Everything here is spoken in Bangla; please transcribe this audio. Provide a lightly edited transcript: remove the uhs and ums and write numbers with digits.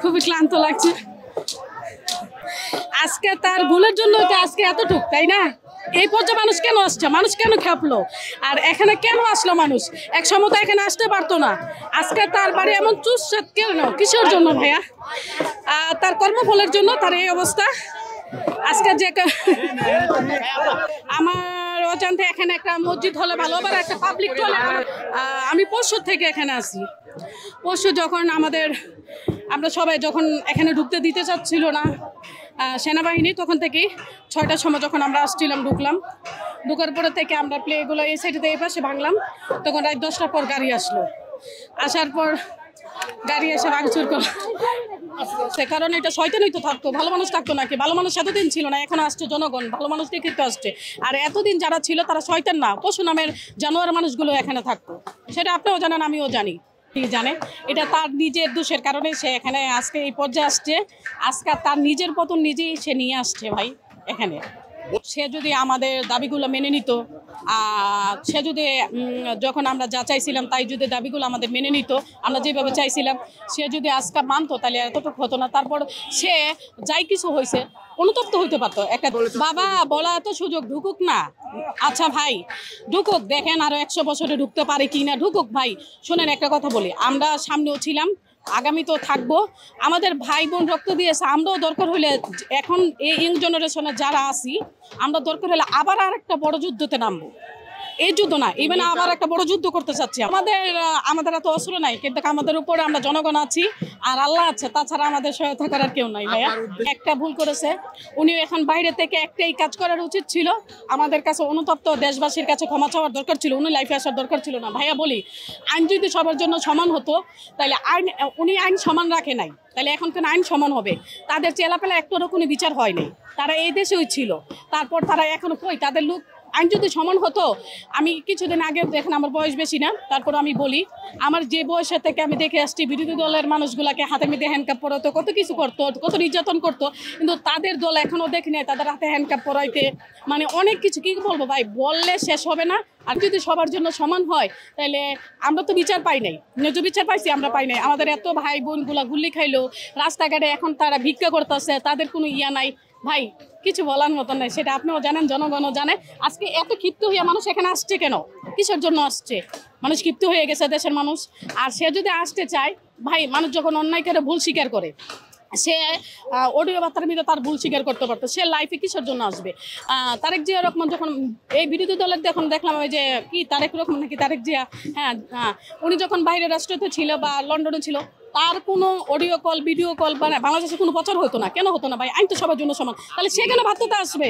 খুবই ক্লান্ত লাগছে আজকে তার ভুলের জন্য আজকে এতটুক তাই না এই পর্যায়ে মানুষ কেন আসছে মানুষ কেন খেপলো আর এখানে কেন আসলো মানুষ এক সময় তো এখানে আসতে পারতো না আজকে তার বাড়ি এমন চুষাত কেন কিসের জন্য ভাইয়া তার কর্মফলের জন্য তার এই অবস্থা আজকে যে আমার অজান্তে এখানে একটা মসজিদ হলে ভালো আবার একটা পাবলিক টয়লেট আমি পরশু থেকে এখানে আসি পরশু যখন আমরা সবাই যখন এখানে ঢুকতে দিতে চাচ্ছিল না সেনাবাহিনী তখন থেকেই 6টার সময় যখন আমরা আসছিলাম ঢুকার পরে থেকে আমরা প্লেগুলো এই সাইডে এই পাশে ভাঙলাম তখন রাত 10টার পর গাড়ি আসলো আসার পর গাড়ি এসে ভাঙচুর করলো সে কারণে এটা শয়তানই তো থাকতো ভালো মানুষ থাকতো নাকি ভালো মানুষ এতদিন ছিল না এখন আসছে জনগণ ভালো মানুষ দেখে তো আসছে আর এতদিন যারা ছিল তারা শয়তান না পশু নামের জানোয়ার মানুষগুলো এখানে থাকতো সেটা আপনিও জানেন আমিও জানি জানে এটা তার নিজের দোষের কারণে সে এখানে আজকে এই পর্যায়ে আসছে আজকে তার নিজের পতন নিজেই সে নিয়ে আসছে ভাই এখানে সে যদি আমাদের দাবিগুলো মেনে নিত সে যদি যখন আমরা যা চাইছিলাম তাই যদি দাবিগুলো আমাদের মেনে নিত আমরা যেভাবে চাইছিলাম সে যদি আজকে মানতো তাহলে এতটুকু হতো না তারপর সে যাই কিছু হয়েছে অনুতপ্ত হইতে পারতো একটা বাবা বলা এত সুযোগ ঢুকুক না আচ্ছা ভাই ঢুকুক দেখেন আরো 100 বছরে ঢুকতে পারে কি না ঢুকুক ভাই শোনেন একটা কথা বলি আমরা সামনেও ছিলাম আগামী তো থাকবো আমাদের ভাই বোন রক্ত দিয়েছে আমরাও দরকার হলে এখন এই ইয়ং জেনারেশনে যারা আছি আমরা দরকার হলে আবার আর একটা বড় যুদ্ধতে নামবো এই যুদ্ধ না ইভেন আবার একটা বড় যুদ্ধ করতে চাচ্ছি আমাদের এত অস্ত্র নাই কিন্তু আমাদের উপরে আমরা জনগণ আছি আর আল্লাহ আছে তাছাড়া আমাদের সহায়তা করার কেউ নাই ভাইয়া একটা ভুল করেছে উনি এখন বাইরে থেকে একটাই কাজ করার উচিত ছিল আমাদের কাছে অনুতপ্ত দেশবাসীর কাছে ক্ষমা চাওয়ার দরকার ছিল উনি লাইফে আসার দরকার ছিল না ভাইয়া বলি আইন যদি সবার জন্য সমান হতো তাহলে উনি আইন সমান রাখে নাই তাহলে এখন কেন আইন সমান হবে তাদের চেলাপেলা একটারও কোনো বিচার হয়নি তারা এই দেশেই ছিল তারপর তারা এখনো কই তাদের লোক আইন যদি সমান হতো আমি কিছুদিন আগে দেখেন আমার বয়স বেশি না তারপর আমি বলি আমার যে বয়সের থেকে আমি দেখে আসছি বিরোধী দলের মানুষগুলোকে হাতে মধ্যে হ্যান্ডকাপ পরাতো কত কিছু করতো কত নির্যাতন করতো কিন্তু তাদের দল এখনও দেখি নাই তাদের হাতে হ্যান্ডকাপ পরাইতে মানে অনেক কিছু কী বলবো ভাই বললে শেষ হবে না আর যদি সবার জন্য সমান হয় তাহলে আমরা তো বিচার পাই নাই ন্যায্য বিচার পাইছি আমরা পাই নাই আমাদের এত ভাই বোনগুলা গুল্লি খাইলো রাস্তাঘাটে এখন তারা ভিক্ষা করতেছে তাদের কোনো ইয়া নাই ভাই কিছু বলার মতো নাই সেটা আপনিও জানেন জনগণও জানে আজকে এত ক্ষিপ্ত হয়ে মানুষ এখানে আসছে কেন কিসের জন্য আসছে মানুষ ক্ষিপ্ত হয়ে গেছে দেশের মানুষ আর সে যদি আসতে চায় ভাই মানুষ যখন অন্যায় করে ভুল স্বীকার করে সে অডিও বার্তার মধ্যে তার ভুল স্বীকার করতে পারতো সে লাইফে কিসের জন্য আসবে তারেক জিয়া রহমান যখন এই বিরোধী দলের যখন দেখলাম ওই যে কি তারেক রহমান নাকি তারেক জিয়া হ্যাঁ উনি যখন বাইরে রাষ্ট্রতে ছিল বা লন্ডনে ছিল তার কোনো অডিও কল ভিডিও কল বা বাংলাদেশে কোনো প্রচার হতো না কেন হতো না ভাই আইন তো সবার জন্য সমান তাহলে সে কেন ভাবতে আসবে